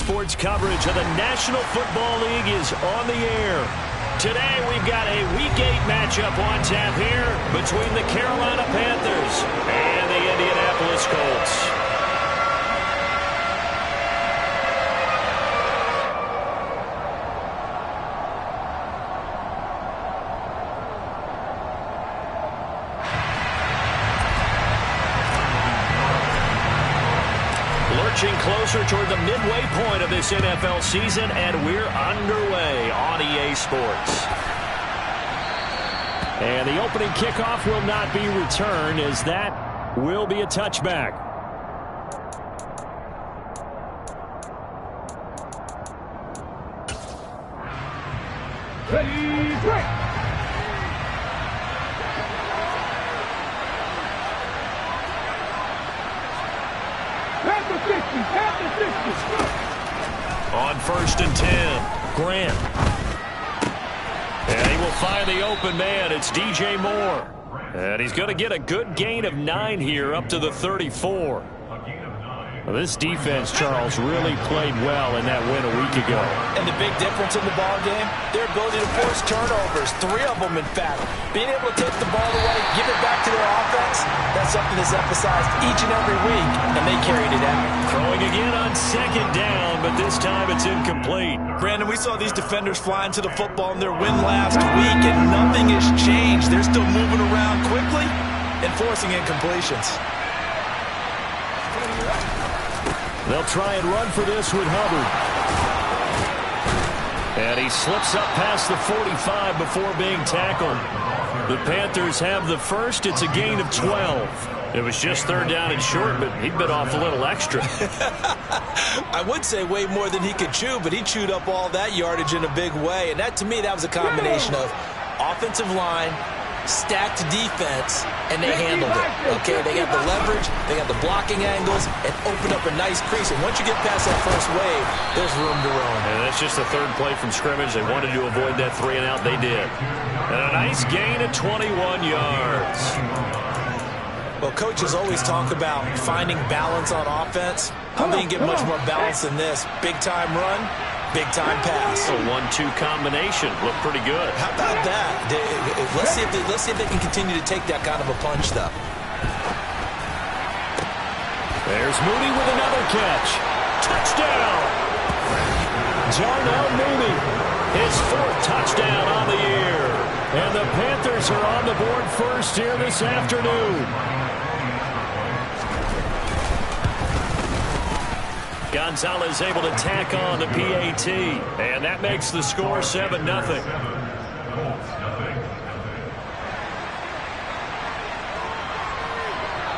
Sports coverage of the National Football League is on the air. Today we've got a Week 8 matchup on tap here between the Carolina Panthers and the Indianapolis Colts. Closer toward the midway point of this NFL season, and we're underway on EA Sports. And the opening kickoff will not be returned, as that will be a touchback. Ready, break! On 1st and 10, Grant. And he will find the open man. It's DJ Moore. And he's going to get a good gain of 9 here up to the 34. Well, this defense, Charles, really played well in that win a week ago. And the big difference in the ball game, their ability to force turnovers, 3 of them in fact. Being able to take the ball away, give it back to their offense, that's something that's emphasized each and every week, and they carried it out. Throwing again on 2nd down, but this time it's incomplete. Brandon, we saw these defenders flying to the football in their win last week, and nothing has changed. They're still moving around quickly and forcing incompletions. They'll try and run for this with Hubbard. And he slips up past the 45 before being tackled. The Panthers have the first. It's a gain of 12. It was just 3rd down and short, but he bit off a little extra. I would say way more than he could chew, but he chewed up all that yardage in a big way. And that, to me, that was a combination of offensive line, stacked defense, and they handled it. Okay, they got the leverage, they got the blocking angles, and opened up a nice crease. And once you get past that first wave, there's room to roam. And that's just the 3rd play from scrimmage. They wanted to avoid that 3 and out. They did. And a nice gain of 21 yards. Well, coaches always talk about finding balance on offense. How do you get much more balance than this? Big-time run, big-time pass. A 1-2 combination. Looked pretty good. How about that? Let's see if they can continue to take that kind of a punch, though. There's Mooney with another catch. Touchdown! Darnell Mooney, his 4th touchdown on the year. And the Panthers are on the board first here this afternoon. Gonzalez able to tack on the PAT. And that makes the score 7-0.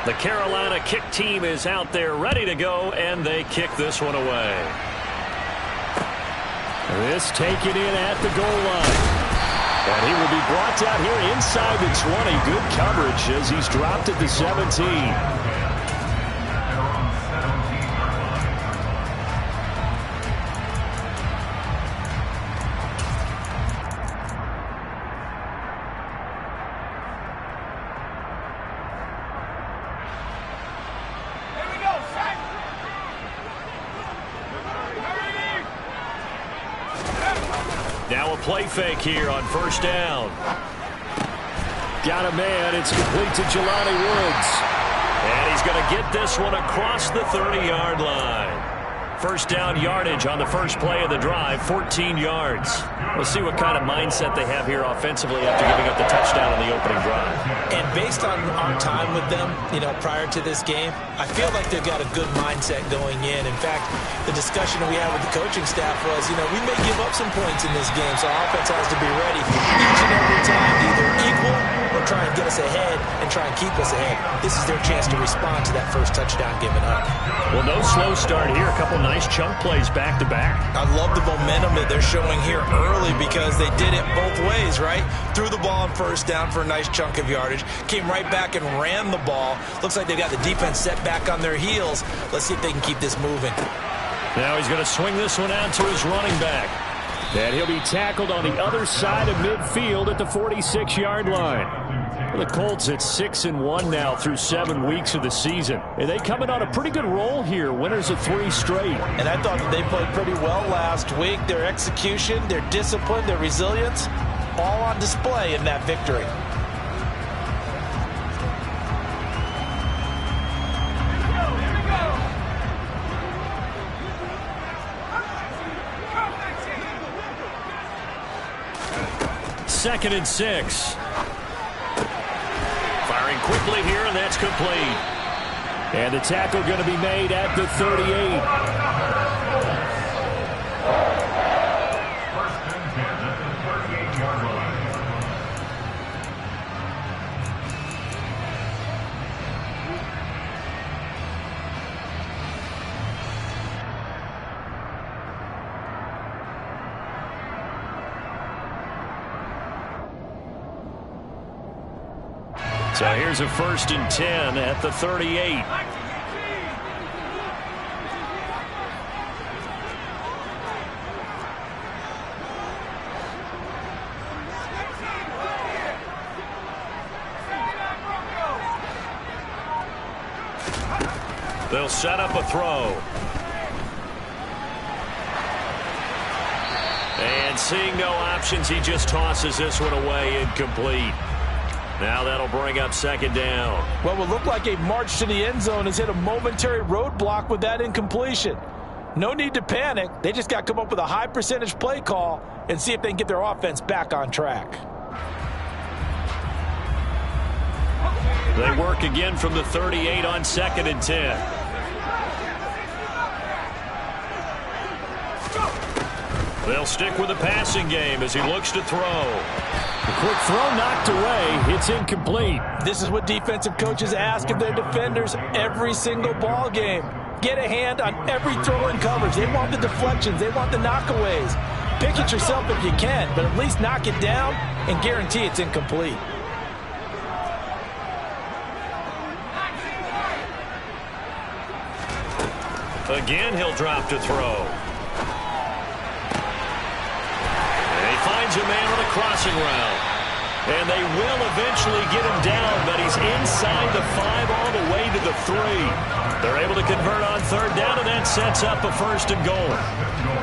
The Carolina kick team is out there ready to go, and they kick this one away. This taken in at the goal line. And he will be brought down here inside the 20. Good coverage as he's dropped at the 17. Now a play fake here on 1st down. Got a man. It's complete to Jelani Woods. And he's going to get this one across the 30-yard line. 1st down yardage on the first play of the drive, 14 yards. We'll see what kind of mindset they have here offensively after giving up the touchdown on the opening drive. And based on our time with them, prior to this game, I feel like they've got a good mindset going in. In fact, the discussion we had with the coaching staff was, we may give up some points in this game, so our offense has to be ready each and every time to either equal or try and get us ahead and try and keep us ahead. This is their chance to respond to that first touchdown given up. Well, no slow start here. A couple nice chunk plays back-to-back. I love the momentum that they're showing here early because they did it both ways, right? Threw the ball on 1st down for a nice chunk of yardage, came right back and ran the ball. Looks like they've got the defense set back on their heels. Let's see if they can keep this moving. Now he's going to swing this one out to his running back. And he'll be tackled on the other side of midfield at the 46-yard line. The Colts at 6-1 now through 7 weeks of the season. And they coming on a pretty good roll here. Winners of 3 straight. And I thought that they played pretty well last week. Their execution, their discipline, their resilience, all on display in that victory. Second and 6. Firing quickly here, and that's complete. And the tackle going to be made at the 38. First and 10 at the 38-yard line. So here's a first and 10 at the 38. They'll set up a throw. And seeing no options, he just tosses this one away, incomplete. Now that'll bring up second down. Well, what looked like a march to the end zone has hit a momentary roadblock with that incompletion. No need to panic. They just got to come up with a high percentage play call and see if they can get their offense back on track. They work again from the 38 on second and 10. They'll stick with the passing game as he looks to throw. The quick throw knocked away. It's incomplete. This is what defensive coaches ask of their defenders every single ball game. Get a hand on every throw in coverage. They want the deflections. They want the knockaways. Pick it yourself if you can, but at least knock it down and guarantee it's incomplete. Again, he'll drop to throw. Finds a man on a crossing route. And they will eventually get him down, but he's inside the 5 all the way to the 3. They're able to convert on third down, and that sets up a first and goal.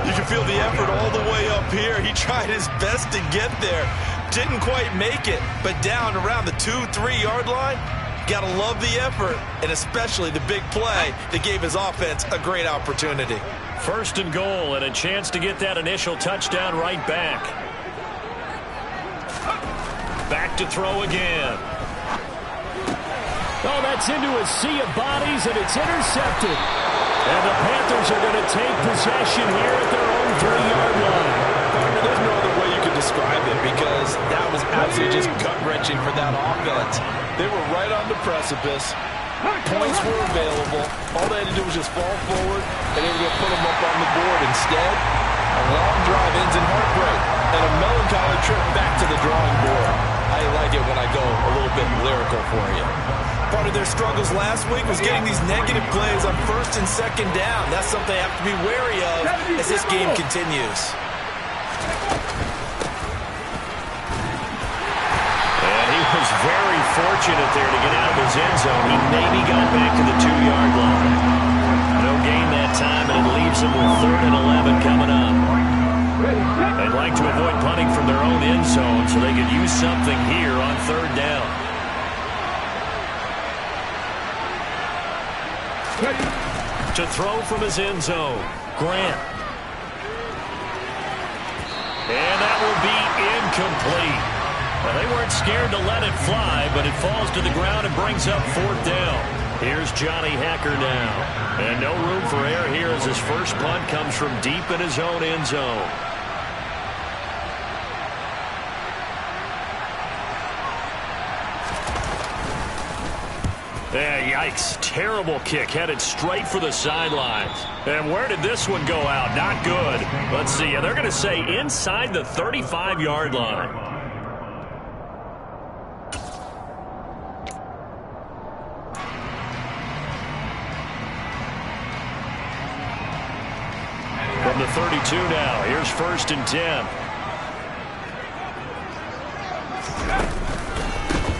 You can feel the effort all the way up here. He tried his best to get there. Didn't quite make it, but down around the 2-3 yard line, got to love the effort, and especially the big play that gave his offense a great opportunity. First and goal, and a chance to get that initial touchdown right back. Back to throw again. Oh, that's into a sea of bodies, and it's intercepted. And the Panthers are going to take possession here at their own 3-yard line. There's no other way you could describe it because that was absolutely just gut-wrenching for that offense. They were right on the precipice. Points were available. All they had to do was just fall forward, and they were going to put them up on the board. Instead, a long drive ends in heartbreak and a melancholy trip back to the drawing board. I like it when I go a little bit lyrical for you. Part of their struggles last week was getting these negative plays on first and second down. That's something they have to be wary of as this game continues. And he was very fortunate there to get out of his end zone. He maybe got back to the 2-yard line. No gain that time, and it leaves him with 3rd and 11 coming up. They'd like to avoid punting from their own end zone so they could use something here on third down. To throw from his end zone, Grant. And that will be incomplete. Well, they weren't scared to let it fly, but it falls to the ground and brings up 4th down. Here's Johnny Hekker now. And no room for error here as his first punt comes from deep in his own end zone. Yikes. Terrible kick headed straight for the sidelines. And where did this one go out? Not good. Let's see. They're going to say inside the 35-yard line. From the 32 now. Here's 1st and 10.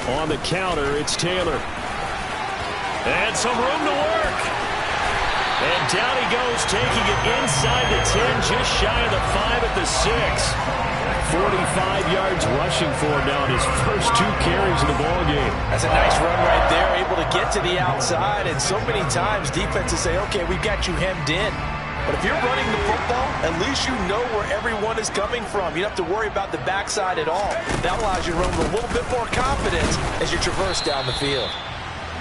On the counter, it's Taylor. And some room to work. And down he goes, taking it inside the 10, just shy of the 5 at the 6. 45 yards rushing for him now in his first 2 carries of the ballgame. That's a nice run right there, able to get to the outside. And so many times defenses say, okay, we've got you hemmed in. But if you're running the football, at least you know where everyone is coming from. You don't have to worry about the backside at all. That allows you to run with a little bit more confidence as you traverse down the field.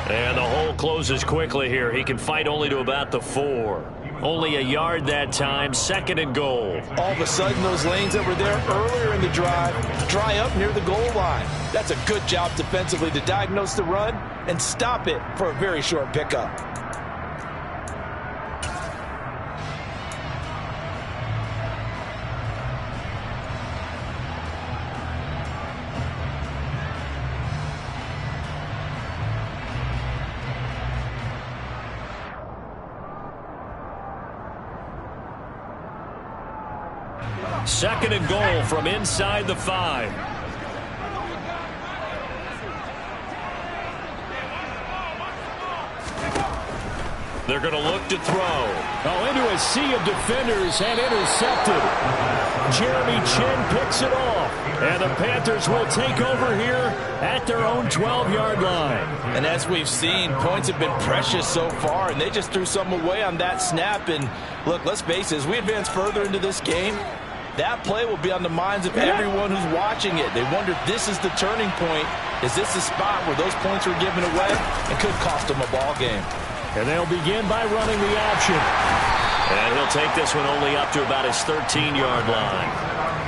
And the hole closes quickly here. He can fight only to about the 4. Only a yard that time, 2nd and goal. All of a sudden, those lanes that were there earlier in the drive dry up near the goal line. That's a good job defensively to diagnose the run and stop it for a very short pickup. Second and goal from inside the 5. They're going to look to throw. Oh, into a sea of defenders and intercepted. Jeremy Chinn picks it off. And the Panthers will take over here at their own 12-yard line. And as we've seen, points have been precious so far, and they just threw some away on that snap. And look, let's face it, as we advance further into this game, that play will be on the minds of everyone who's watching it. They wonder if this is the turning point. Is this the spot where those points were given away and could cost them a ball game? And they'll begin by running the option. And he'll take this one only up to about his 13-yard line.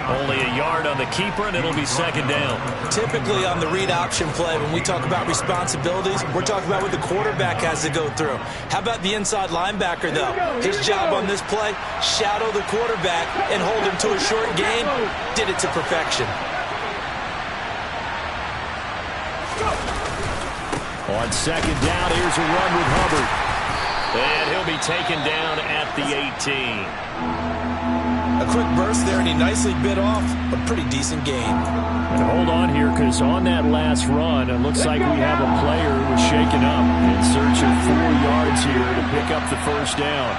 Only a yard on the keeper, and it'll be 2nd down. Typically on the read option play, when we talk about responsibilities, we're talking about what the quarterback has to go through. How about the inside linebacker, though? His job on this play, shadow the quarterback and hold him to a short gain. Did it to perfection. On 2nd down, here's a run with Hubbard. And he'll be taken down at the 18. A quick burst there, and he nicely bit off a pretty decent gain. And hold on here, because on that last run, it looks like we have a player who was shaken up in search of 4 yards here to pick up the 1st down.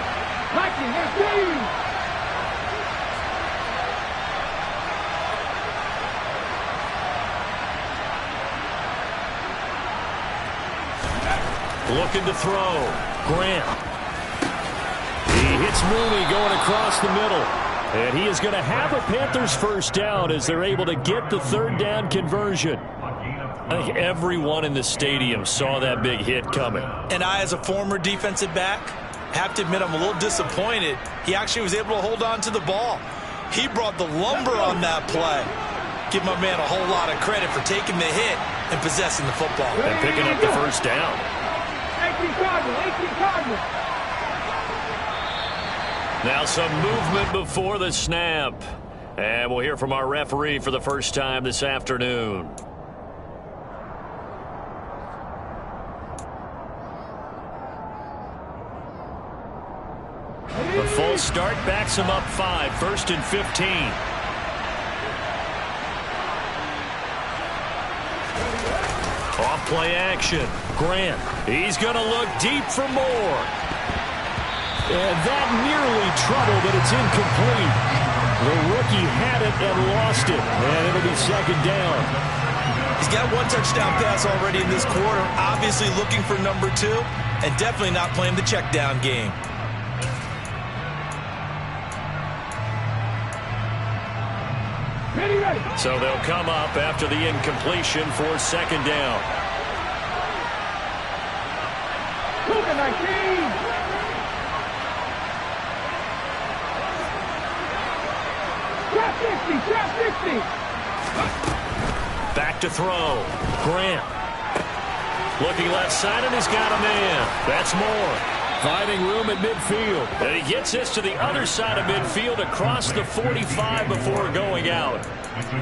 Looking to throw. Grant. He hits Mooney going across the middle. And he is going to have a Panthers 1st down as they're able to get the 3rd down conversion. I think everyone in the stadium saw that big hit coming. And I, as a former defensive back, have to admit I'm a little disappointed. He actually was able to hold on to the ball. He brought the lumber on that play. Give my man a whole lot of credit for taking the hit and possessing the football. And picking up the 1st down. 18 Cardinals. Now some movement before the snap. And we'll hear from our referee for the first time this afternoon. The false start backs him up 5, 1st and 15. Off play action. Grant. He's going to look deep for more. And that nearly trouble, but it's incomplete. The rookie had it and lost it. And it'll be 2nd down. He's got 1 touchdown pass already in this quarter. Obviously looking for number 2. And definitely not playing the check down game. So they'll come up after the incompletion for 2nd down. 19. Trap 50. Back to throw. Grant. Looking left side, and he's got a man. That's Moore. Finding room at midfield. And he gets this to the other side of midfield across the 45 before going out.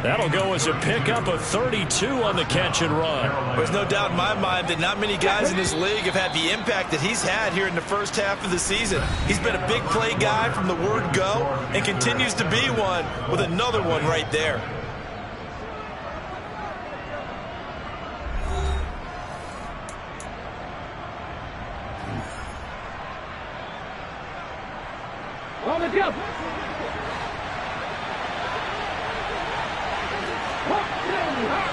That'll go as a pickup of 32 on the catch and run. There's no doubt in my mind that not many guys in this league have had the impact that he's had here in the first half of the season. He's been a big play guy from the word go and continues to be one with another one right there. Look up. Hop 70, hop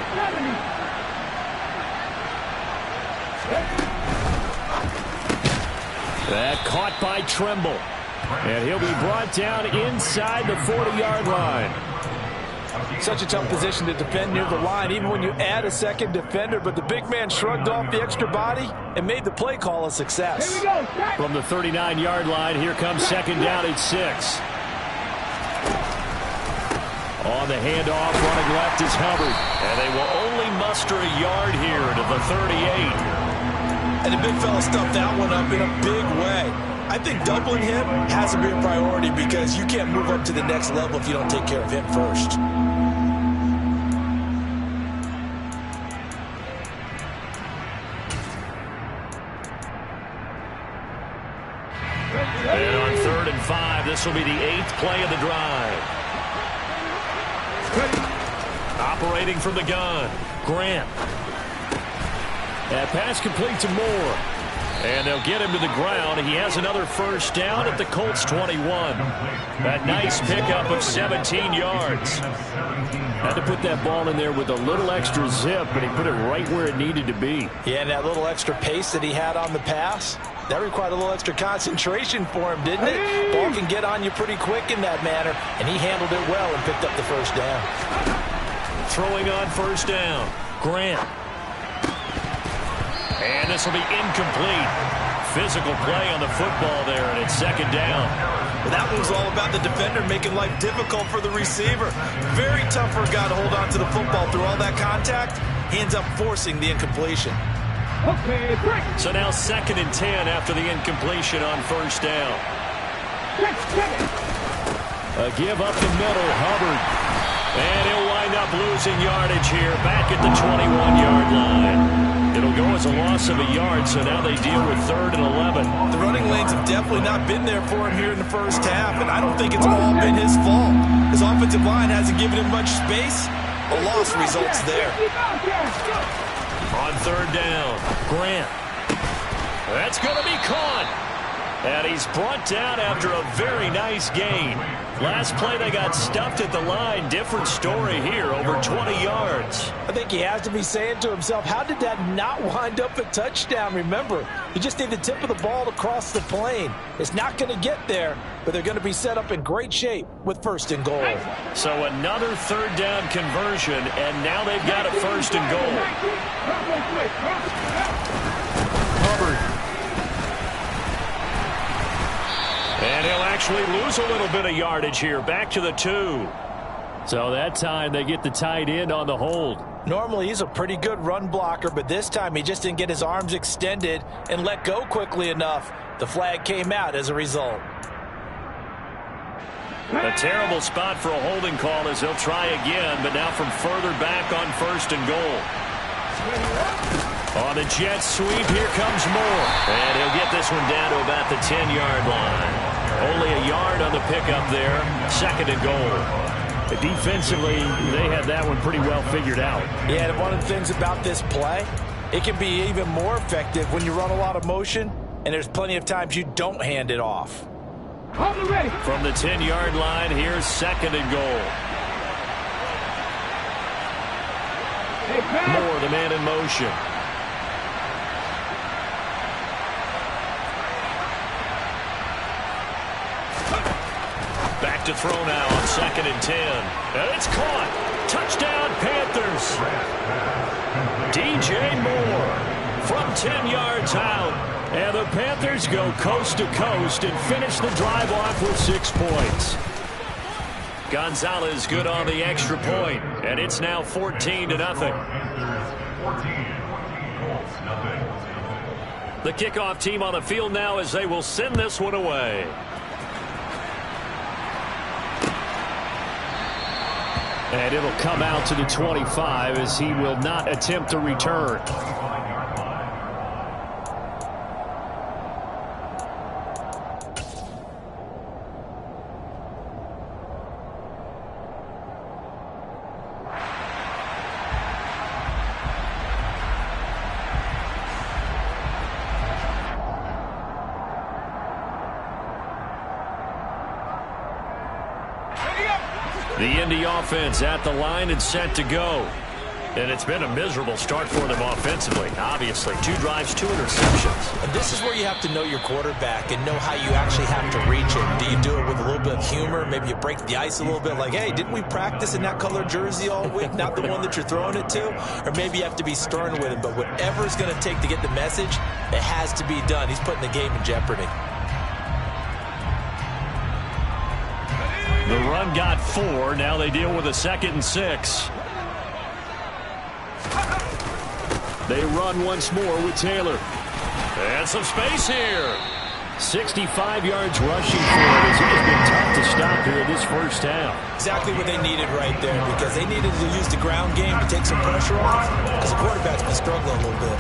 70. That caught by Tremble. And he'll be brought down inside the 40-yard line. Such a tough position to defend near the line, even when you add a second defender. But the big man shrugged off the extra body and made the play call a success. Here we go. Back. From the 39-yard line, here comes second down at 6. On the handoff, running left is Hubbard. And they will only muster a yard here to the 38. And the big fella stuffed that one up in a big way. I think doubling him has to be a priority because you can't move up to the next level if you don't take care of him first. And on 3rd and 5, this will be the 8th play of the drive. Operating from the gun, Grant. That pass complete to Moore. And they'll get him to the ground. He has another first down at the Colts 21. That nice pickup of 17 yards. Had to put that ball in there with a little extra zip, but he put it right where it needed to be. Yeah, and that little extra pace that he had on the pass, that required a little extra concentration for him, didn't it? Ball can get on you pretty quick in that manner, and he handled it well and picked up the first down. Throwing on first down, Grant. And this will be incomplete. Physical play on the football there, and it's second down. Well, that was all about the defender making life difficult for the receiver. Very tough for a guy to hold on to the football through all that contact. He ends up forcing the incompletion. Okay, break. So now 2nd and 10 after the incompletion on first down. A give up the middle, Hubbard. And he'll wind up losing yardage here back at the 21-yard line. It'll go as a loss of a yard, so now they deal with 3rd and 11. The running lanes have definitely not been there for him here in the first half, and I don't think it's all been his fault. His offensive line hasn't given him much space. A loss results there. On 3rd down, Grant. That's going to be caught. And he's brought down after a very nice gain. Last play they got stuffed at the line. Different story here, over 20 yards. I think he has to be saying to himself, how did that not wind up a touchdown? Remember, you just need the tip of the ball to cross the plane. It's not going to get there, but they're going to be set up in great shape with 1st and goal. So another 3rd down conversion, and now they've got a 1st and goal. Hubbard. And he'll actually lose a little bit of yardage here. Back to the 2. So that time they get the tight end on the hold. Normally he's a pretty good run blocker, but this time he just didn't get his arms extended and let go quickly enough. The flag came out as a result. A terrible spot for a holding call as he'll try again, but now from further back on 1st and goal. On the jet sweep, here comes Moore. And he'll get this one down to about the 10-yard line. Only a yard on the pickup there. 2nd and goal. Defensively, they had that one pretty well figured out. Yeah, and one of the things about this play, it can be even more effective when you run a lot of motion, and there's plenty of times you don't hand it off. From the 10-yard line, here's 2nd and goal. Moore, the man in motion. Back to throw now on 2nd and 10. And it's caught. Touchdown, Panthers. DJ Moore from 10 yards out. And the Panthers go coast to coast and finish the drive off with 6 points. Gonzalez good on the extra point, and it's now 14-0. The kickoff team on the field now as they will send this one away. And it'll come out to the 25 as he will not attempt to return. The Indy offense at the line and set to go. And it's been a miserable start for them offensively, obviously. 2 drives, 2 interceptions. And this is where you have to know your quarterback and know how you actually have to reach it. Do you do it with a little bit of humor? Maybe you break the ice a little bit like, hey, didn't we practice in that color jersey all week? Not the one that you're throwing it to? Or maybe you have to be stern with him. But whatever it's going to take to get the message, it has to be done. He's putting the game in jeopardy. The run got 4. Now they deal with a 2nd and 6. They run once more with Taylor. And some space here. 65 yards rushing for him as he has been tough to stop here this first half. Exactly what they needed right there, because they needed to use the ground game to take some pressure off, because the quarterback's been struggling a little bit.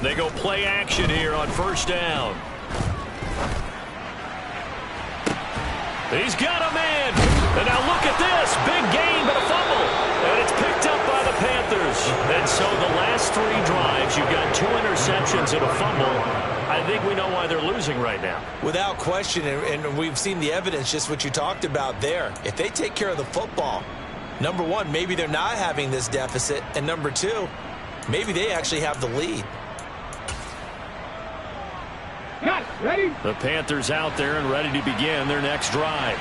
They go play action here on first down. He's got a man. And now look at this. Big gain, but a fumble. And it's picked up by the Panthers. And so the last 3 drives, you've got 2 interceptions and a fumble. I think we know why they're losing right now. Without question, and we've seen the evidence, just what you talked about there. If they take care of the football, number 1, maybe they're not having this deficit. And number 2, maybe they actually have the lead. Ready? The Panthers out there and ready to begin their next drive.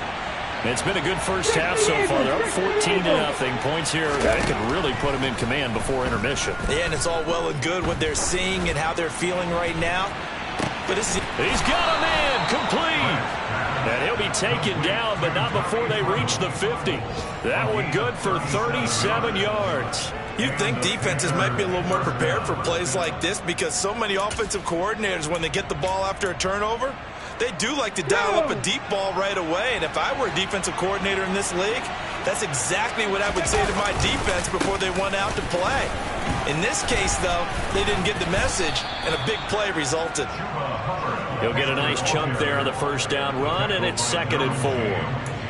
It's been a good first half so far. They're up 14-0. Points here that could really put them in command before intermission. Yeah, and it's all well and good what they're seeing and how they're feeling right now. But he's got a man complete. And he'll be taken down, but not before they reach the 50. That one good for 37 yards. You'd think defenses might be a little more prepared for plays like this, because so many offensive coordinators, when they get the ball after a turnover, they do like to dial up a deep ball right away. And if I were a defensive coordinator in this league, that's exactly what I would say to my defense before they went out to play. In this case, though, they didn't get the message, and a big play resulted. He'll get a nice chunk there on the first down run, and it's 2nd and 4.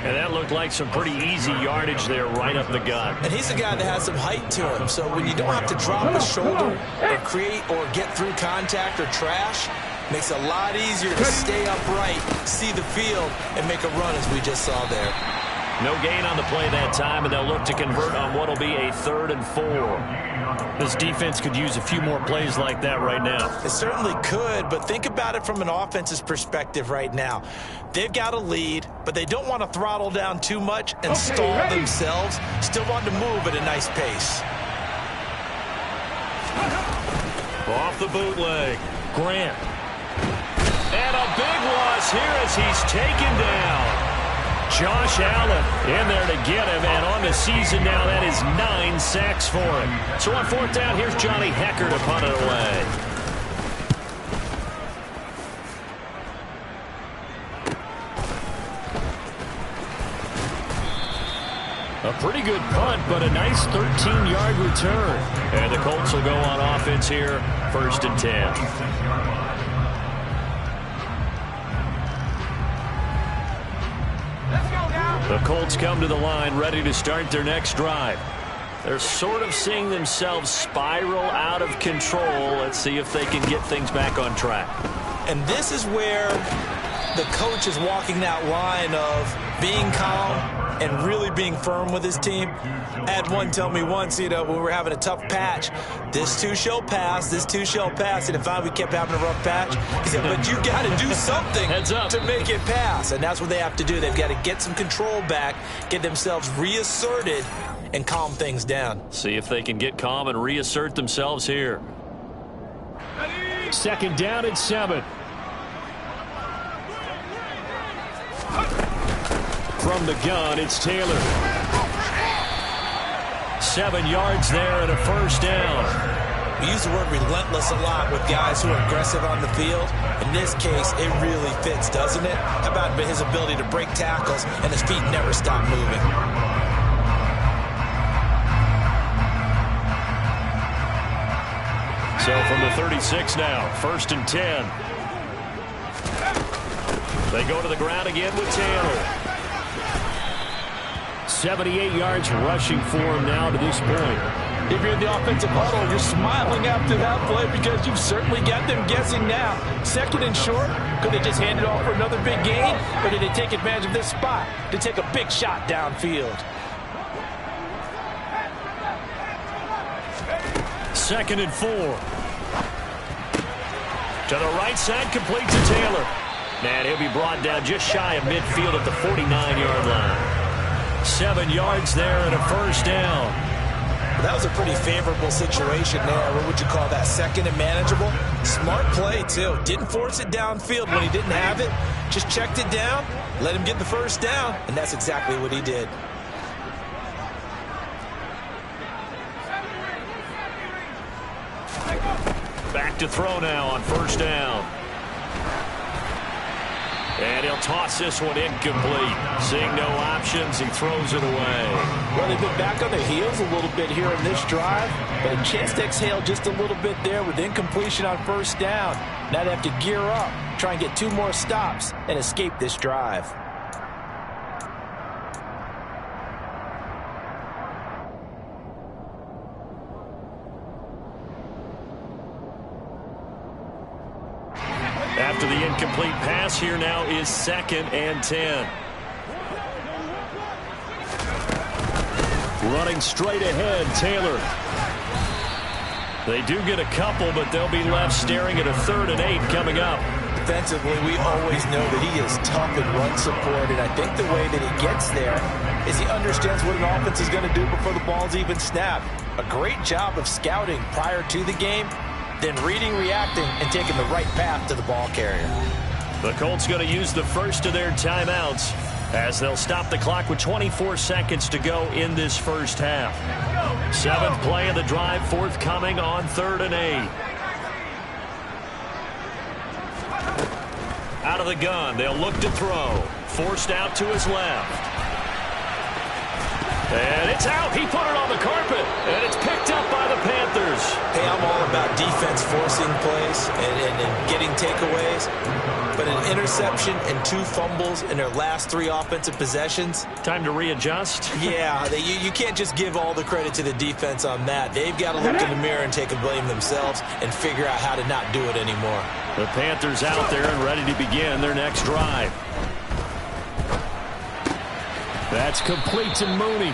And that looked like some pretty easy yardage there right up the gut. And he's a guy that has some height to him. So when you don't have to drop a shoulder or create or get through contact or trash, makes it a lot easier to stay upright, see the field, and make a run as we just saw there. No gain on the play that time, and they'll look to convert on what will be a 3rd and 4. This defense could use a few more plays like that right now. It certainly could, but think about it from an offense's perspective right now. They've got a lead, but they don't want to throttle down too much and stall themselves. Still want to move at a nice pace. Off the bootleg, Grant. And a big loss here as he's taken down. Josh Allen in there to get him, and on the season now, that is 9 sacks for him. So on 4th down, here's Johnny Hekker to punt it away. A pretty good punt, but a nice 13-yard return. And the Colts will go on offense here, 1st and 10. The Colts come to the line ready to start their next drive. They're sort of seeing themselves spiral out of control. Let's see if they can get things back on track. And this is where the coach is walking that line of being calm and really being firm with his team. I had one tell me once, when we were having a tough patch, this too shall pass, this too shall pass. And if we kept having a rough patch, he said, but you got to do something to make it pass. And that's what they have to do. They've got to get some control back, get themselves reasserted, and calm things down. See if they can get calm and reassert themselves here. 2nd down and 7. From the gun, it's Taylor. 7 yards there and a 1st down. We use the word relentless a lot with guys who are aggressive on the field. In this case, it really fits, doesn't it? How about his ability to break tackles and his feet never stop moving? So from the 36 now, 1st and 10. They go to the ground again with Taylor. 78 yards rushing for him now to this point. If you're in the offensive huddle, you're smiling after that play because you've certainly got them guessing now. Second and short, could they just hand it off for another big gain? Or did they take advantage of this spot to take a big shot downfield? Second and 4. To the right side, complete to Taylor. And he'll be brought down just shy of midfield at the 49-yard line. 7 yards there and a first down. That was a pretty favorable situation there. What would you call that? Second and manageable? Smart play, too. Didn't force it downfield when he didn't have it. Just checked it down, let him get the first down, and that's exactly what he did. Back to throw now on first down. And he'll toss this one incomplete. Seeing no options, he throws it away. Well, they've been back on their heels a little bit here in this drive, but a chance to exhale just a little bit there with incompletion on first down. Now they have to gear up, try and get 2 more stops, and escape this drive. After the incomplete pass, here now is 2nd and 10. Running straight ahead, Taylor. They do get a couple, but they'll be left staring at a 3rd and 8 coming up. Defensively, we always know that he is tough in run support, and I think the way that he gets there is he understands what an offense is going to do before the ball's even snapped. A great job of scouting prior to the game, then reading, reacting, and taking the right path to the ball carrier. The Colts going to use the first of their timeouts as they'll stop the clock with 24 seconds to go in this first half. 7th play of the drive forthcoming on 3rd and 8. Out of the gun, they'll look to throw. Forced out to his left. And it's out. He put it on the carpet, and it's picked up by the Panthers. Hey, I'm all about defense forcing plays and getting takeaways. But an interception and 2 fumbles in their last 3 offensive possessions. Time to readjust. Yeah, you can't just give all the credit to the defense on that. They've got to look in the mirror and take a blame themselves and figure out how to not do it anymore. The Panthers out there and ready to begin their next drive. That's complete to Mooney.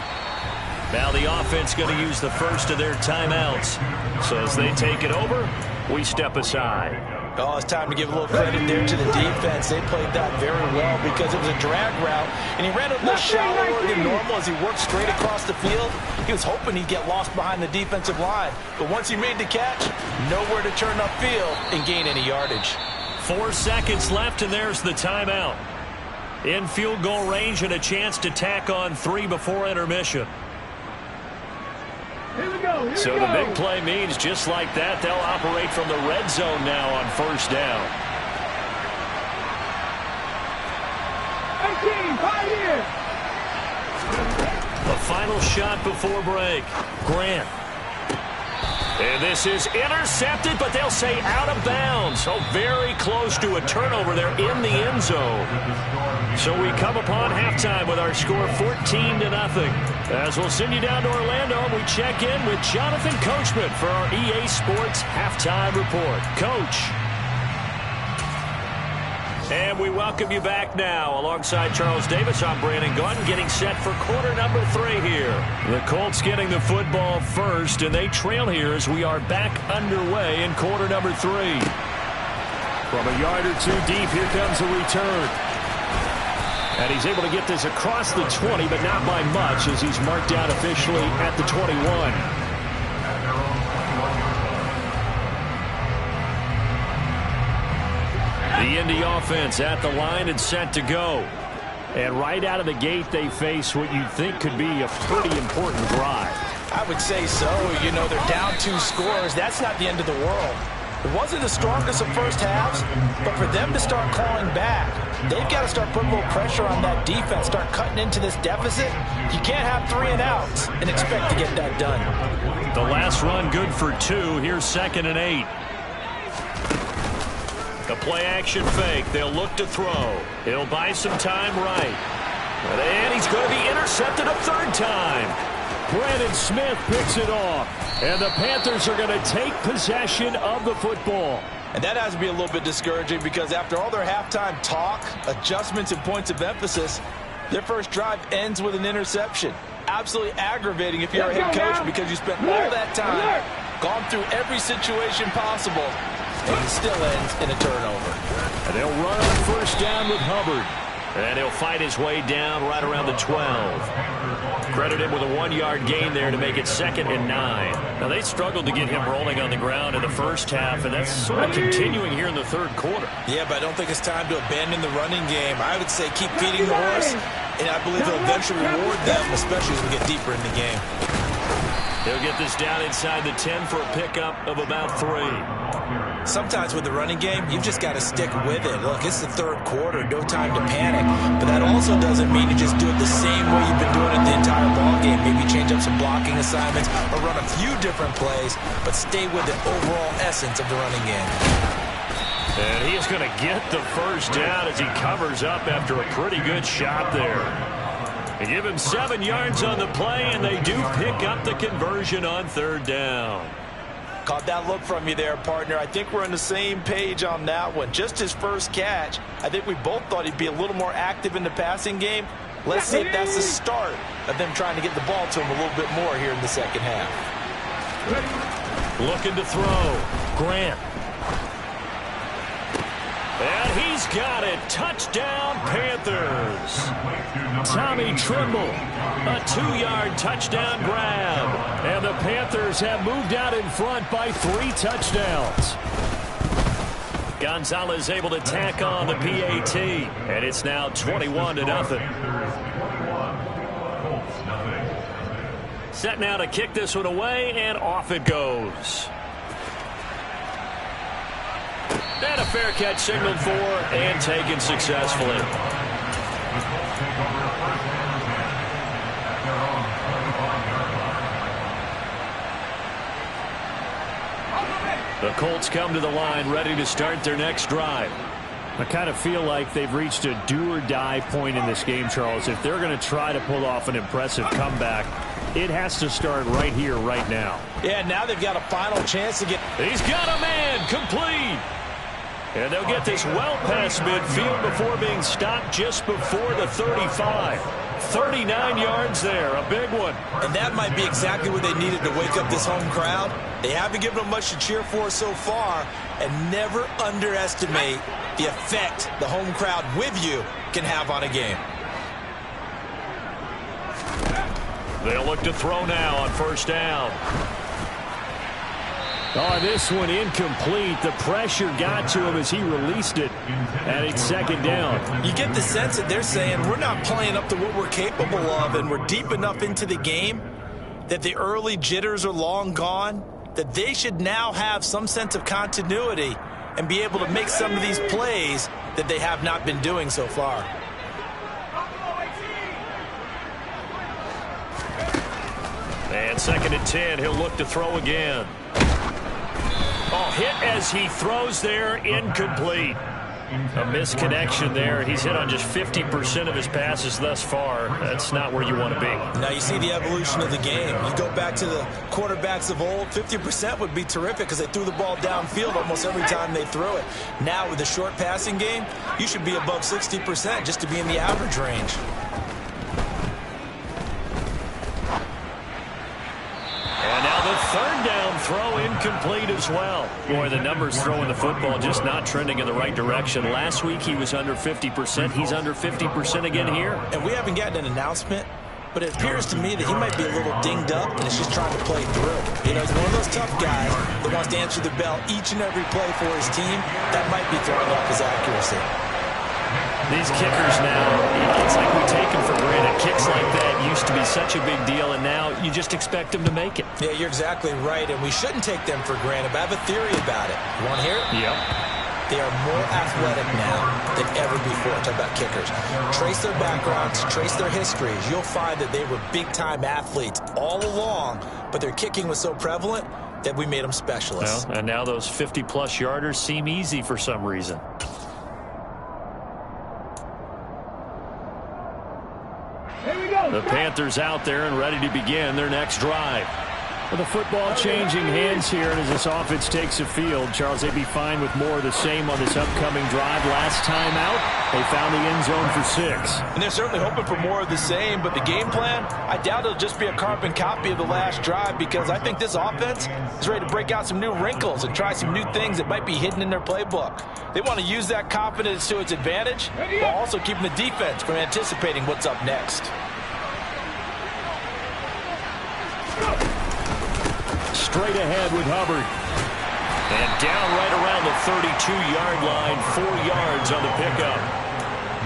Now the offense going to use the first of their timeouts. So as they take it over, we step aside. Oh, it's time to give a little credit there to the defense. They played that very well because it was a drag route, and he ran a little shallower than normal as he worked straight across the field. He was hoping he'd get lost behind the defensive line, but once he made the catch, nowhere to turn upfield and gain any yardage. 4 seconds left, and there's the timeout. In field goal range and a chance to tack on 3 before intermission. So the big play means just like that, they'll operate from the red zone now on first down. 18, 5 here. The final shot before break. Grant. And this is intercepted, but they'll say out of bounds. So very close to a turnover there in the end zone. So we come upon halftime with our score 14-0. As we'll send you down to Orlando, we check in with Jonathan Coachman for our EA Sports Halftime Report. Coach. And we welcome you back now. Alongside Charles Davis, I'm Brandon Gunn, getting set for quarter number 3 here. The Colts getting the football first, and they trail here as we are back underway in quarter number 3. From a yard or 2 deep, here comes a return. And he's able to get this across the 20, but not by much, as he's marked down officially at the 21. The Indy offense at the line and set to go. And right out of the gate, they face what you'd think could be a pretty important drive. I would say so. You know, they're down 2 scores. That's not the end of the world. It wasn't the strongest of first halves, but for them to start clawing back, they've got to start putting a little pressure on that defense, start cutting into this deficit. You can't have 3 and outs and expect to get that done. The last run good for 2. Here's 2nd and 8. The play action fake. They'll look to throw. He'll buy some time right. And he's going to be intercepted a third time. Brandon Smith picks it off. And the Panthers are going to take possession of the football. And that has to be a little bit discouraging because after all their halftime talk, adjustments, and points of emphasis, their first drive ends with an interception. Absolutely aggravating if you're a head coach because you spent all that time, gone through every situation possible, and it still ends in a turnover. And they'll run on first down with Hubbard. And he'll fight his way down right around the 12. Credit him with a 1-yard gain there to make it 2nd and 9. Now, they struggled to get him rolling on the ground in the first half, and that's sort of continuing here in the third quarter. Yeah, but I don't think it's time to abandon the running game. I would say keep feeding the horse, and I believe he'll eventually reward them, especially as we get deeper in the game. He'll get this down inside the 10 for a pickup of about 3. Sometimes with the running game, you've just got to stick with it. Look, it's the third quarter, no time to panic. But that also doesn't mean you just do it the same way you've been doing it the entire ball game. Maybe change up some blocking assignments or run a few different plays, but stay with the overall essence of the running game. And he is going to get the first down as he covers up after a pretty good shot there. They give him 7 yards on the play, and they do pick up the conversion on third down. Caught that look from you there, partner. I think we're on the same page on that one. Just his first catch. I think we both thought he'd be a little more active in the passing game. Let's see if that's the start of them trying to get the ball to him a little bit more here in the second half. Looking to throw. Grant. And he's got it. Touchdown, Panthers. Tommy Tremble, a 2-yard touchdown grab. And the Panthers have moved out in front by 3 touchdowns. Gonzalez able to tack on the PAT. And it's now 21-0. Set now to kick this one away, and off it goes. And a fair catch signaled for and taken successfully. The Colts come to the line ready to start their next drive. I kind of feel like they've reached a do-or-die point in this game, Charles. If they're going to try to pull off an impressive comeback, it has to start right here, right now. Yeah, now they've got a final chance to get... He's got a man complete. And they'll get this well past midfield before being stopped just before the 35. 39 yards there, a big one. And that might be exactly what they needed to wake up this home crowd. They haven't given them much to cheer for so far, and never underestimate the effect the home crowd with you can have on a game. They'll look to throw now on first down. Oh, this one incomplete. The pressure got to him as he released it, and it's second down. You get the sense that they're saying we're not playing up to what we're capable of, and we're deep enough into the game that the early jitters are long gone, that they should now have some sense of continuity and be able to make some of these plays that they have not been doing so far. And second and 10, he'll look to throw again. Oh, hit as he throws there, incomplete. A misconnection there. He's hit on just 50% of his passes thus far. That's not where you want to be. Now you see the evolution of the game. You go back to the quarterbacks of old, 50% would be terrific because they threw the ball downfield almost every time they threw it. Now with the short passing game, you should be above 60% just to be in the average range. And now the third down throw incomplete as well. Boy, the numbers throwing the football just not trending in the right direction. Last week he was under 50%. He's under 50% again here. And we haven't gotten an announcement, but it appears to me that he might be a little dinged up and is just trying to play through. You know, he's one of those tough guys that wants to answer the bell each and every play for his team. That might be throwing off his accuracy. These kickers now, it's like we take them for granted. Kicks like that used to be such a big deal, and now you just expect them to make it. Yeah, you're exactly right, and we shouldn't take them for granted, but I have a theory about it. You want to hear it? Yep. They are more athletic now than ever before. Talk about kickers. Trace their backgrounds, trace their histories. You'll find that they were big-time athletes all along, but their kicking was so prevalent that we made them specialists. Well, and now those 50-plus yarders seem easy for some reason. Panthers out there and ready to begin their next drive. Well, the football changing hands here as this offense takes the field. Charles, they'd be fine with more of the same on this upcoming drive. Last time out, they found the end zone for 6. And they're certainly hoping for more of the same, but the game plan, I doubt it'll just be a carbon copy of the last drive, because I think this offense is ready to break out some new wrinkles and try some new things that might be hidden in their playbook. They want to use that confidence to its advantage while also keeping the defense from anticipating what's up next. Straight ahead with Hubbard. And down right around the 32-yard line, 4 yards on the pickup.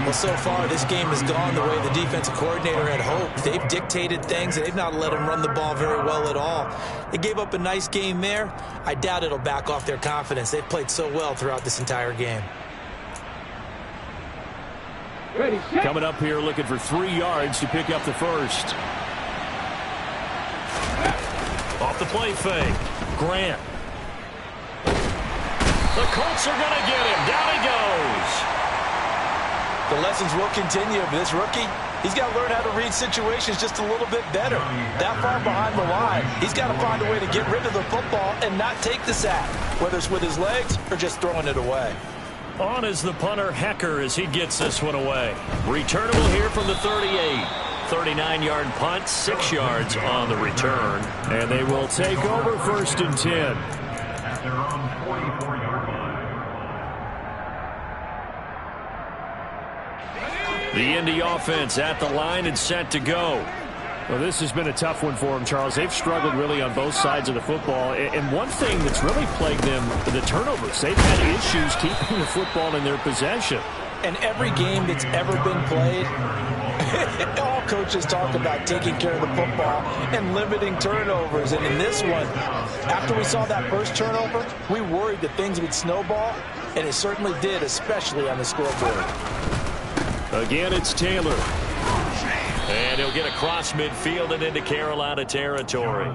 Well, so far, this game has gone the way the defensive coordinator had hoped. They've dictated things, and they've not let him run the ball very well at all. They gave up a nice game there. I doubt it'll back off their confidence. They've played so well throughout this entire game. Coming up here looking for 3 yards to pick up the first. Off the play fake. Grant. The Colts are going to get him. Down he goes. The lessons will continue. This rookie, he's got to learn how to read situations just a little bit better. That far behind the line, he's got to find a way to get rid of the football and not take the sack, whether it's with his legs or just throwing it away. On is the punter, Hecker, as he gets this one away. Returnable here from the 38. 39-yard punt, 6 yards on the return. And they will take over 1st and 10. The Indy offense at the line and set to go. Well, this has been a tough one for them, Charles. They've struggled really on both sides of the football. And one thing that's really plagued them, the turnovers. They've had issues keeping the football in their possession. And every game that's ever been played, all coaches talk about taking care of the football and limiting turnovers. And in this one, after we saw that first turnover, we worried that things would snowball, and it certainly did, especially on the scoreboard. Again, it's Taylor. And he'll get across midfield and into Carolina territory.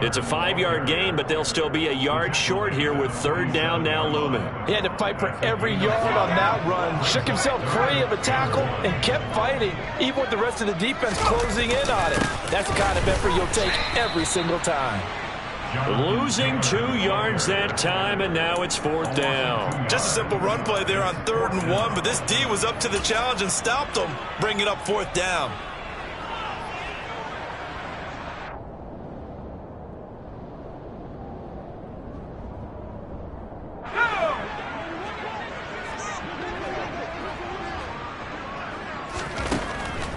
It's a 5-yard gain, but they'll still be a yard short here with 3rd down now looming. He had to fight for every yard on that run. Shook himself free of a tackle and kept fighting, even with the rest of the defense closing in on it. That's the kind of effort you'll take every single time. Losing 2 yards that time, and now it's 4th down. Just a simple run play there on 3rd and 1, but this D was up to the challenge and stopped him, bringing up 4th down.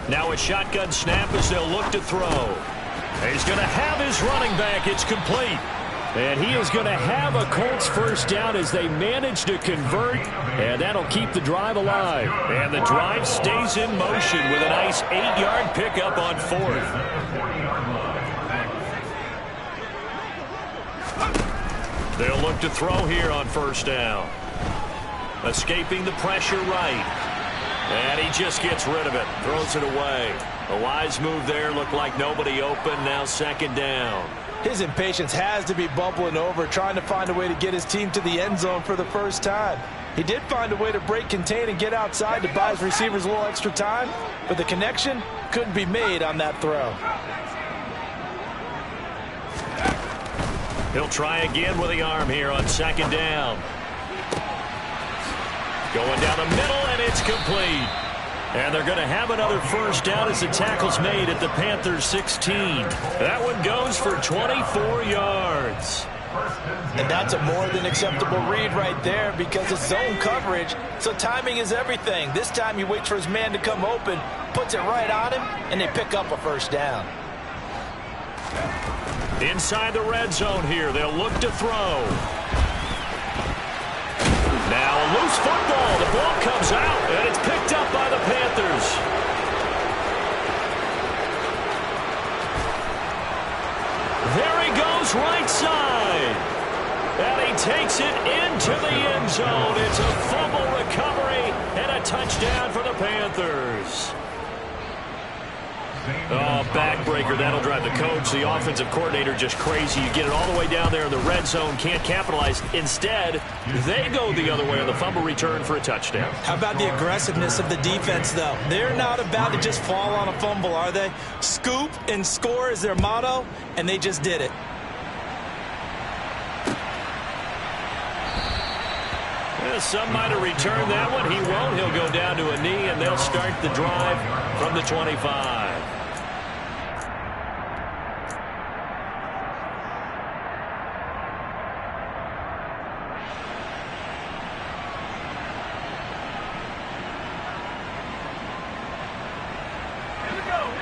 Now a shotgun snap as they'll look to throw. He's going to have his running back. It's complete. And he is going to have a Colts 1st down as they manage to convert. And that'll keep the drive alive. And the drive stays in motion with a nice 8-yard pickup on 4th. They'll look to throw here on 1st down. Escaping the pressure right. And he just gets rid of it. Throws it away. A wise move there. Looked like nobody open. Now 2nd down. His impatience has to be bubbling over, trying to find a way to get his team to the end zone for the first time. He did find a way to break contain and get outside to buy his receivers a little extra time, but the connection couldn't be made on that throw. He'll try again with the arm here on 2nd down. Going down the middle, and it's complete. And they're going to have another 1st down as the tackle's made at the Panthers 16. That one goes for 24 yards. And that's a more than acceptable read right there, because it's zone coverage, so timing is everything. This time he waits for his man to come open, puts it right on him, and they pick up a 1st down. Inside the red zone here, they'll look to throw. Now a loose football. The ball comes out, and it's picked up by the Panthers. There he goes right side. And he takes it into the end zone. It's a fumble recovery and a touchdown for the Panthers. Oh, backbreaker. That'll drive the coach, the offensive coordinator, just crazy. You get it all the way down there in the red zone, can't capitalize. Instead, they go the other way on the fumble return for a touchdown. How about the aggressiveness of the defense, though? They're not about to just fall on a fumble, are they? Scoop and score is their motto, and they just did it. Some might have returned that one. He won't. He'll go down to a knee, and they'll start the drive from the 25.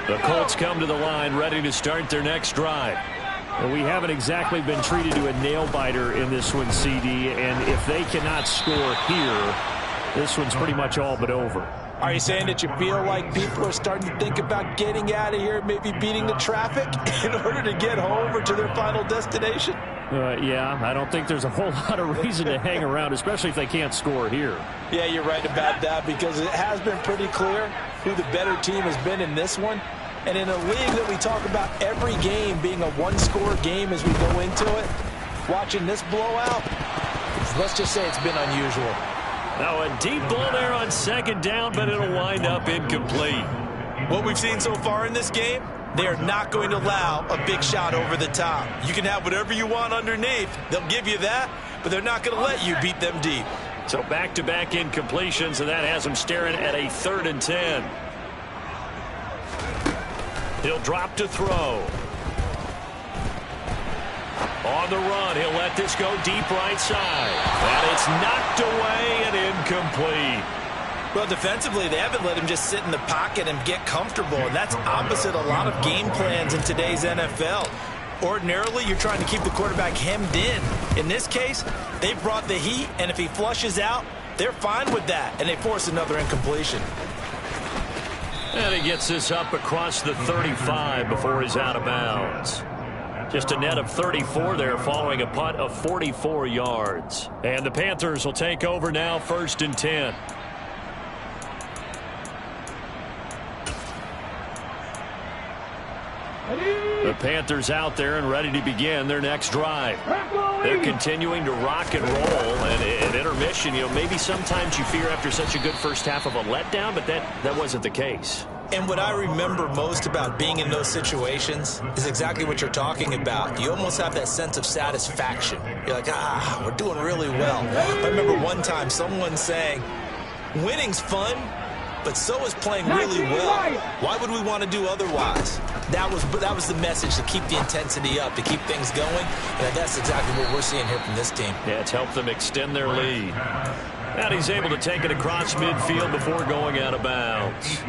The Colts come to the line, ready to start their next drive. Well, we haven't exactly been treated to a nail-biter in this one, CD, and if they cannot score here, this one's pretty much all but over. Are you saying that you feel like people are starting to think about getting out of here, maybe beating the traffic in order to get home or to their final destination? Yeah, I don't think there's a whole lot of reason to hang around, especially if they can't score here. Yeah, you're right about that, because it has been pretty clear who the better team has been in this one. And in a league that we talk about every game being a one-score game as we go into it, watching this blowout, let's just say it's been unusual. Now a deep ball there on second down, but it'll wind up incomplete. What we've seen so far in this game, they are not going to allow a big shot over the top. You can have whatever you want underneath. They'll give you that, but they're not going to let you beat them deep. So back-to-back incompletions, and that has them staring at a 3rd and 10. He'll drop to throw. On the run, he'll let this go deep right side. And it's knocked away and incomplete. Well, defensively, they haven't let him just sit in the pocket and get comfortable, and that's opposite a lot of game plans in today's NFL. Ordinarily, you're trying to keep the quarterback hemmed in. In this case, they brought the heat, and if he flushes out, they're fine with that, and they force another incompletion. And he gets this up across the 35 before he's out of bounds. Just a net of 34 there following a punt of 44 yards. And the Panthers will take over now, 1st and 10. The Panthers out there and ready to begin their next drive. They're continuing to rock and roll, and at intermission, maybe sometimes you fear after such a good first half of a letdown, but that wasn't the case. And what I remember most about being in those situations is exactly what you're talking about. You almost have that sense of satisfaction. You're like, we're doing really well. I remember one time someone saying, winning's fun, but so is playing really well. Why would we want to do otherwise? That was the message, to keep the intensity up, to keep things going. And that's exactly what we're seeing here from this team. Yeah, it's helped them extend their lead. And he's able to take it across midfield before going out of bounds.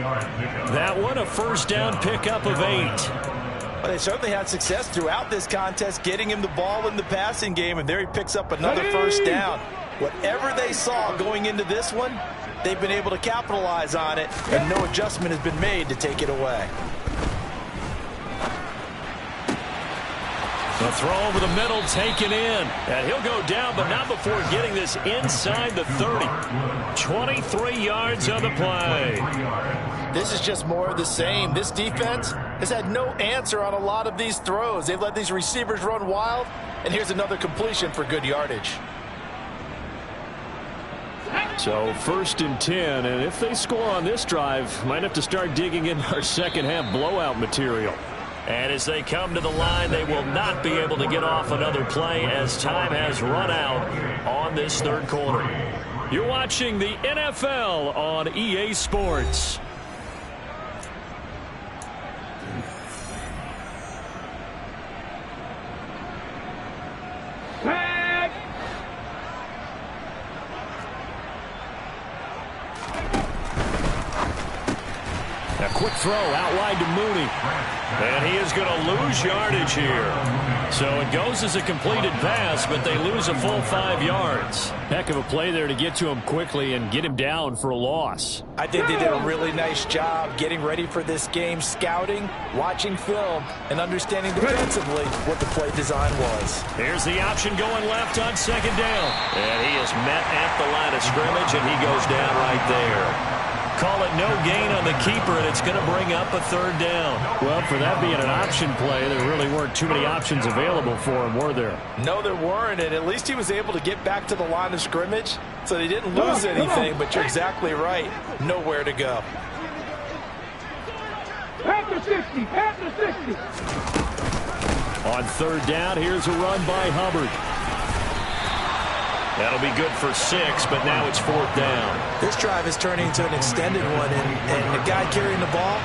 That one, a 1st down pickup of 8. Well, they certainly had success throughout this contest, getting him the ball in the passing game, and there he picks up another 1st down. Whatever they saw going into this one, they've been able to capitalize on it, and no adjustment has been made to take it away. The throw over the middle taken in. And he'll go down, but not before getting this inside the 30. 23 yards on the play. This is just more of the same. This defense has had no answer on a lot of these throws. They've let these receivers run wild, and here's another completion for good yardage. So 1st and 10, and if they score on this drive, might have to start digging in our second half blowout material. And as they come to the line, they will not be able to get off another play as time has run out on this 3rd quarter. You're watching the NFL on EA Sports. A quick throw out wide to Mooney. And he is going to lose yardage here. So it goes as a completed pass, but they lose a full 5 yards. Heck of a play there to get to him quickly and get him down for a loss. I think they did a really nice job getting ready for this game, scouting, watching film, and understanding defensively what the play design was. Here's the option going left on 2nd down. And he is met at the line of scrimmage, and he goes down right there. Call it no gain on the keeper, and it's going to bring up a third down. Well, for that being an option play, there really weren't too many options available for him, were there? No, there weren't, and at least he was able to get back to the line of scrimmage, so they didn't lose anything, but you're exactly right. Nowhere to go. Panther 60, Panther 60. On third down, here's a run by Hubbard. That'll be good for 6, but now it's fourth down. This drive is turning into an extended one, and the guy carrying the ball,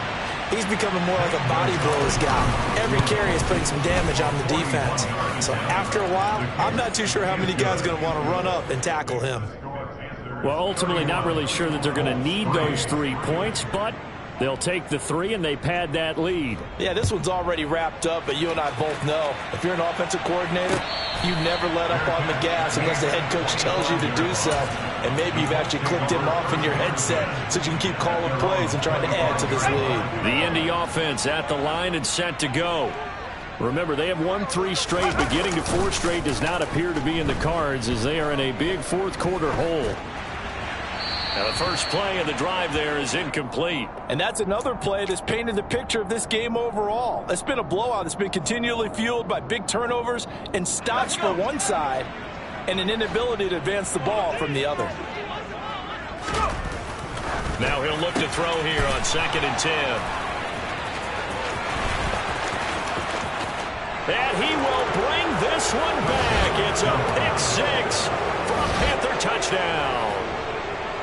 he's becoming more like a body blows guy. Every carry is putting some damage on the defense. So after a while, I'm not too sure how many guys are going to want to run up and tackle him. Well, ultimately not really sure that they're going to need those 3 points, but they'll take the 3 and they pad that lead. Yeah, this one's already wrapped up, but you and I both know if you're an offensive coordinator, you never let up on the gas unless the head coach tells you to do so. And maybe you've actually clicked him off in your headset so you can keep calling plays and trying to add to this lead. The Indy offense at the line and set to go. Remember, they have won 3 straight, but getting to 4 straight does not appear to be in the cards as they are in a big fourth quarter hole. Now the first play of the drive there is incomplete. And that's another play that's painted the picture of this game overall. It's been a blowout. It's been continually fueled by big turnovers and stops for one side and an inability to advance the ball from the other. Now he'll look to throw here on 2nd and 10. And he will bring this one back. It's a pick 6 for a Panther touchdown.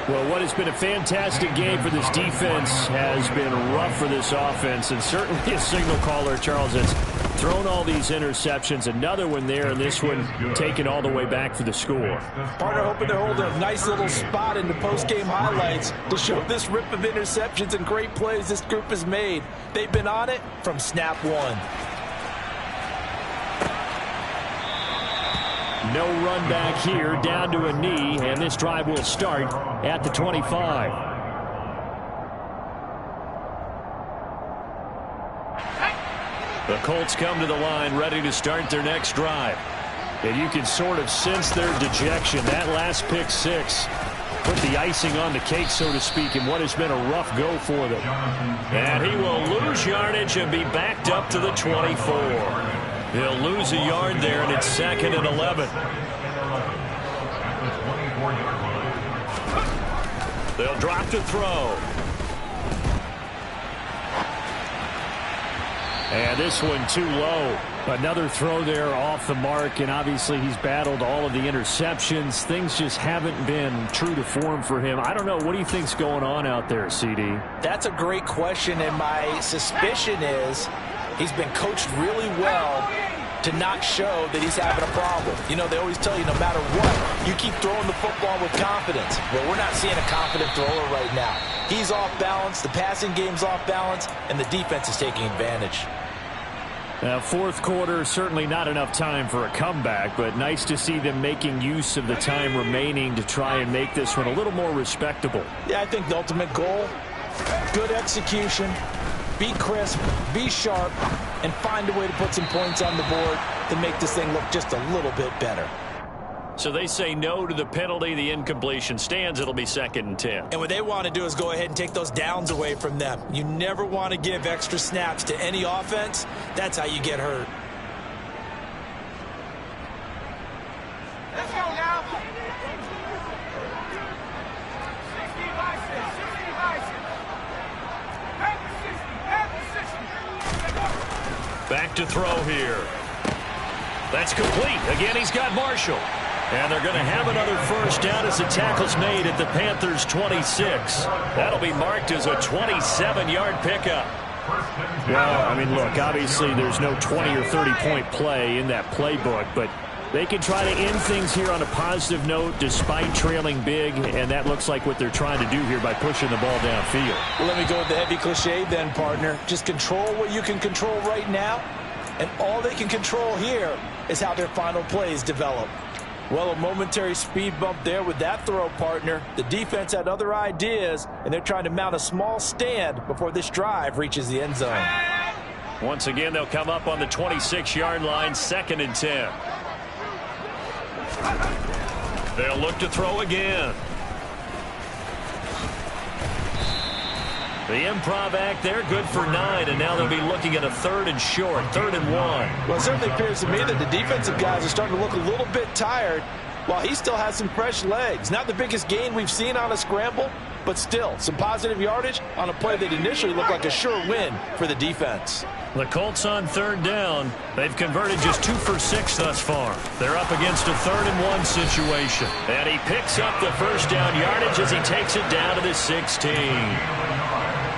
Well, what has been a fantastic game for this defense has been rough for this offense, and certainly a signal caller, Charles, that's thrown all these interceptions. Another one there, and this one taken all the way back for the score. Partner hoping to hold a nice little spot in the post-game highlights to show this rip of interceptions and great plays this group has made. They've been on it from snap one. No run back here, down to a knee, and this drive will start at the 25. The Colts come to the line ready to start their next drive. And you can sort of sense their dejection. That last pick 6 put the icing on the cake, so to speak, in what has been a rough go for them. And he will lose yardage and be backed up to the 24. He'll lose a yard there, and it's 2nd and 11. They'll drop to throw. And this one too low. Another throw there off the mark, and obviously he's battled all of the interceptions. Things just haven't been true to form for him. I don't know. What do you think's going on out there, CD? That's a great question, and my suspicion is he's been coached really well to not show that he's having a problem. You know, they always tell you no matter what, you keep throwing the football with confidence. Well, we're not seeing a confident thrower right now. He's off balance, the passing game's off balance, and the defense is taking advantage. Now, fourth quarter, certainly not enough time for a comeback, but nice to see them making use of the time remaining to try and make this one a little more respectable. Yeah, I think the ultimate goal, good execution, be crisp, be sharp, and find a way to put some points on the board to make this thing look just a little bit better. So they say no to the penalty. The incompletion stands. It'll be 2nd and 10. And what they want to do is go ahead and take those downs away from them. You never want to give extra snaps to any offense. That's how you get hurt. Let's go now. Back to throw here. That's complete. Again, he's got Marshall. And they're going to have another first down as the tackle's made at the Panthers' 26. That'll be marked as a 27-yard pickup. Well, I mean, look, obviously there's no 20 or 30-point play in that playbook, but they can try to end things here on a positive note despite trailing big, and that looks like what they're trying to do here by pushing the ball downfield. Well, let me go with the heavy cliche then, partner. Just control what you can control right now, and all they can control here is how their final plays develop. Well, a momentary speed bump there with that throw, partner. The defense had other ideas, and they're trying to mount a small stand before this drive reaches the end zone. Once again, they'll come up on the 26-yard line, 2nd and 10. They'll look to throw again. The improv act there, good for 9, and now they'll be looking at a 3rd and short, 3rd and 1. Well, it certainly appears to me that the defensive guys are starting to look a little bit tired while he still has some fresh legs. Not the biggest gain we've seen on a scramble, but still some positive yardage on a play that initially looked like a sure win for the defense. The Colts on 3rd down. They've converted just 2 for 6 thus far. They're up against a 3rd and 1 situation. And he picks up the first down yardage as he takes it down to the 16.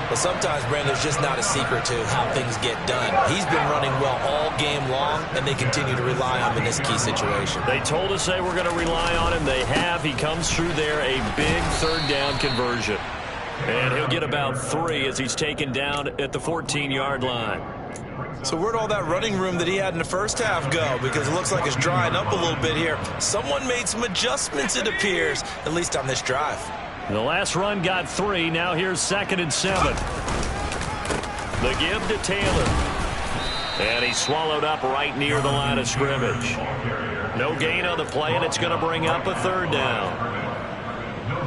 Well, sometimes, Brandon, it's just not a secret to how things get done. He's been running well all game long, and they continue to rely on him in this key situation. They told us they were going to rely on him. They have. He comes through there, a big 3rd down conversion. And he'll get about 3 as he's taken down at the 14-yard line. So where'd all that running room that he had in the first half go? Because it looks like it's drying up a little bit here. Someone made some adjustments, it appears, at least on this drive. The last run got 3. Now here's 2nd and 7. The give to Taylor. And he's swallowed up right near the line of scrimmage. No gain on the play, and it's going to bring up a 3rd down.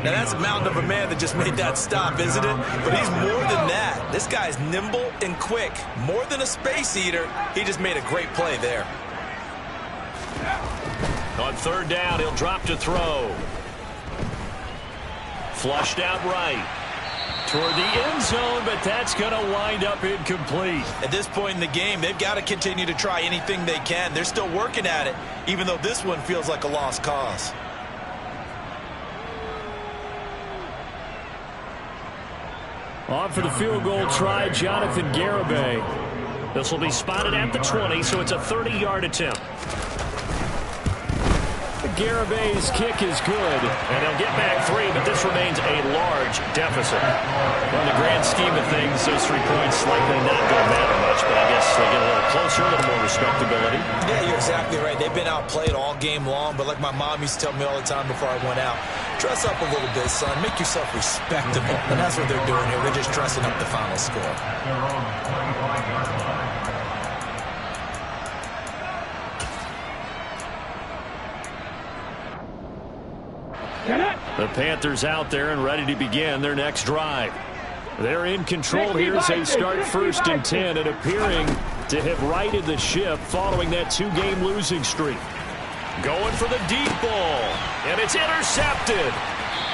Now, that's a mountain of a man that just made that stop, isn't it? But he's more than that. This guy's nimble and quick. More than a space eater, he just made a great play there. On 3rd down, he'll drop to throw. Flushed out right. Toward the end zone, but that's going to wind up incomplete. At this point in the game, they've got to continue to try anything they can. They're still working at it, even though this one feels like a lost cause. On for the field goal try, Jonathan Garibay. This will be spotted at the 20, so it's a 30-yard attempt. Garibay's kick is good, and they'll get back 3, but this remains a large deficit. On the grand scheme of things, those 3 points likely not going to matter much, but I guess they get a little closer, a little more respectability. Yeah, you're exactly right. They've been outplayed all game long, but like my mom used to tell me all the time before I went out, dress up a little bit, son. Make yourself respectable. And that's what they're doing here. They're just dressing up the final score. The Panthers out there and ready to begin their next drive. They're in control here as they start 1st and 10 and appearing to have righted the ship following that 2-game losing streak. Going for the deep ball, and it's intercepted.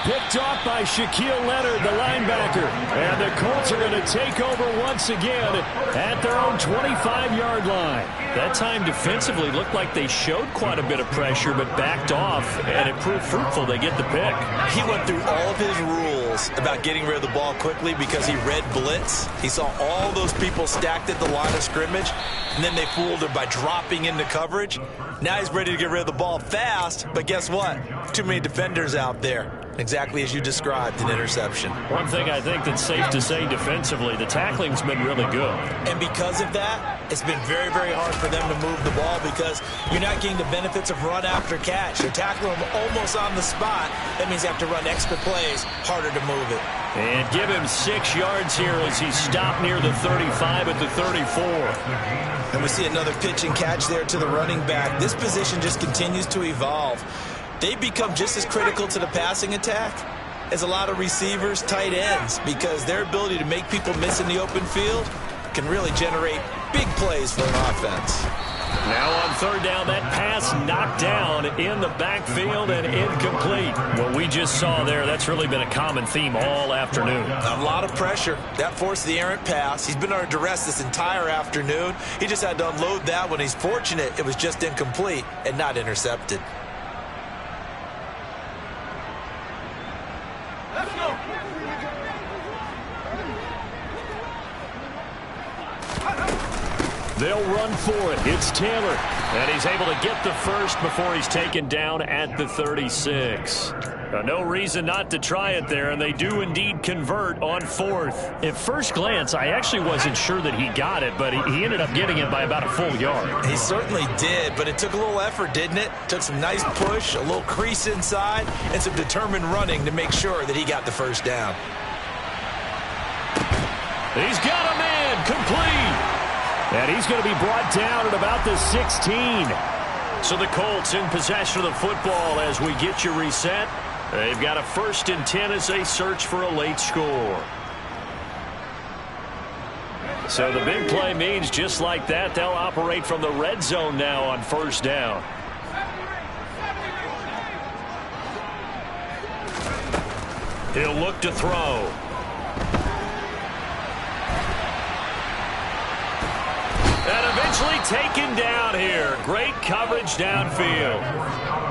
Picked off by Shaquille Leonard, the linebacker. And the Colts are going to take over once again at their own 25-yard line. That time defensively looked like they showed quite a bit of pressure but backed off, and it proved fruitful. They get the pick. He went through all of his rules about getting rid of the ball quickly because he read blitz. He saw all those people stacked at the line of scrimmage, and then they fooled him by dropping into coverage. Now he's ready to get rid of the ball fast, but guess what? Too many defenders out there. Exactly as you described, an interception. One thing I think that's safe to say defensively, the tackling's been really good. And because of that, it's been very, very hard for them to move the ball because you're not getting the benefits of run after catch. You're tackling them almost on the spot. That means you have to run extra plays, harder to move it. And give him 6 yards here as he stopped near the 35 at the 34. And we see another pitch and catch there to the running back. This position just continues to evolve. They become just as critical to the passing attack as a lot of receivers, tight ends, because their ability to make people miss in the open field can really generate big plays for an offense. Now on 3rd down, that pass knocked down in the backfield and incomplete. What we just saw there, that's really been a common theme all afternoon. A lot of pressure. That forced the errant pass. He's been under duress this entire afternoon. He just had to unload that one. He's fortunate it was just incomplete and not intercepted. They'll run for it. It's Taylor. And he's able to get the first before he's taken down at the 36. No reason not to try it there, and they do indeed convert on 4th. At first glance, I actually wasn't sure that he got it, but he ended up getting it by about a full yard. He certainly did, but it took a little effort, didn't it? Took some nice push, a little crease inside, and some determined running to make sure that he got the first down. He's got a man complete. And he's going to be brought down at about the 16. So the Colts in possession of the football as we get you reset. They've got a 1st and 10 as they search for a late score. So the big play means just like that, they'll operate from the red zone now on first down. He'll look to throw. And eventually taken down here. Great coverage downfield.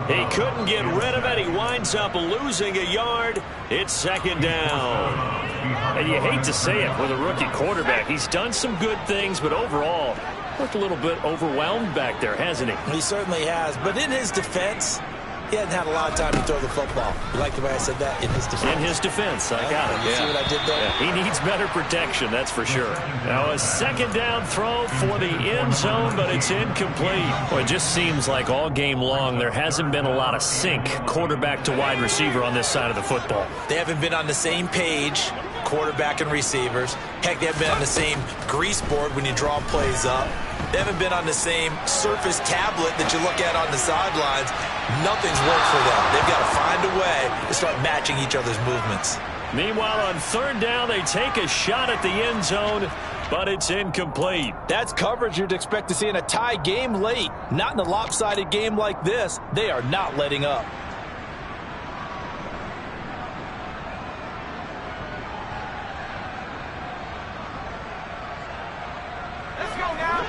He couldn't get rid of it. He winds up losing a yard. It's second down. And you hate to say it with a rookie quarterback. He's done some good things, but overall, looked a little bit overwhelmed back there, hasn't he? He certainly has. But in his defense, he hasn't had a lot of time to throw the football. You like the way I said that? In his defense. In his defense. I got it. You see what I did there? Yeah, he needs better protection, that's for sure. Now a second down throw for the end zone, but it's incomplete. Well, it just seems like all game long there hasn't been a lot of sync quarterback to wide receiver on this side of the football. They haven't been on the same page, quarterback and receivers. Heck, they haven't been on the same grease board when you draw plays up. They haven't been on the same surface tablet that you look at on the sidelines. Nothing's worked for them. They've got to find a way to start matching each other's movements. Meanwhile, on third down, they take a shot at the end zone, but it's incomplete. That's coverage you'd expect to see in a tie game late. Not in a lopsided game like this. They are not letting up. Let's go now.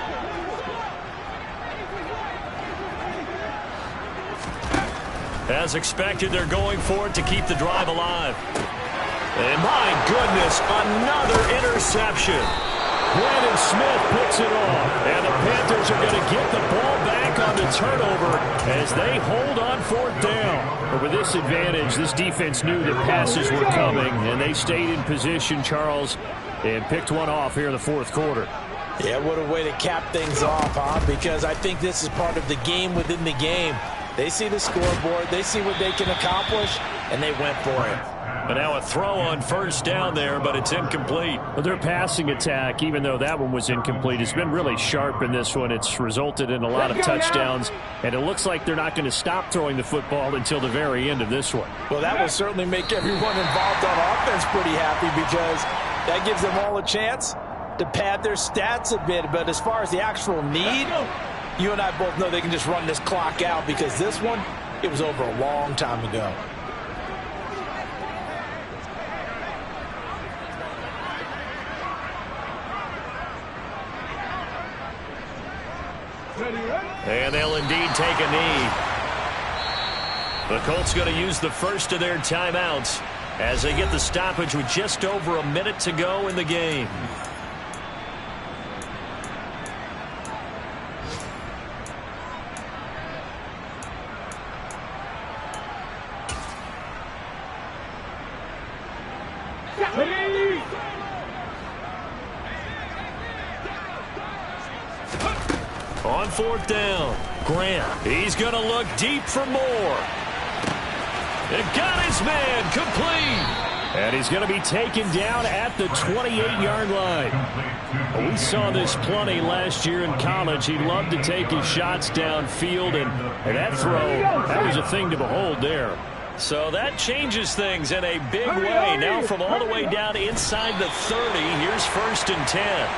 As expected, they're going for it to keep the drive alive. And my goodness, another interception. Brandon Smith picks it off. And the Panthers are going to get the ball back on the turnover as they hold on fourth down. But with this advantage, this defense knew that passes were coming, and they stayed in position, Charles, and picked one off here in the fourth quarter. Yeah, what a way to cap things off, huh? Because I think this is part of the game within the game. They see the scoreboard, they see what they can accomplish, and they went for it. But now a throw on first down there, but it's incomplete. Well, their passing attack, even though that one was incomplete, has been really sharp in this one. It's resulted in a lot of touchdowns, and it looks like they're not going to stop throwing the football until the very end of this one. Well, that will certainly make everyone involved on offense pretty happy because that gives them all a chance to pad their stats a bit. But as far as the actual need, you and I both know they can just run this clock out because this one, it was over a long time ago. And they'll indeed take a knee. The Colts going to use the first of their timeouts as they get the stoppage with just over a minute to go in the game. On fourth down, Grant. He's going to look deep for more. It got his man complete. And he's going to be taken down at the 28-yard line. We saw this plenty last year in college. He loved to take his shots downfield, and that throw, that was a thing to behold there. So that changes things in a big way. Now from all the way down inside the 30, here's 1st and 10.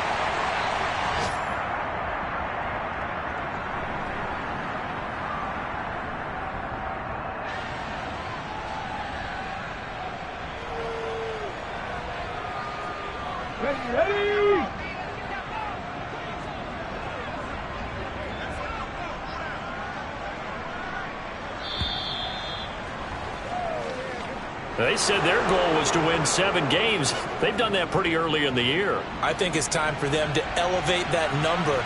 Ready? They said their goal was to win 7 games. They've done that pretty early in the year. I think it's time for them to elevate that number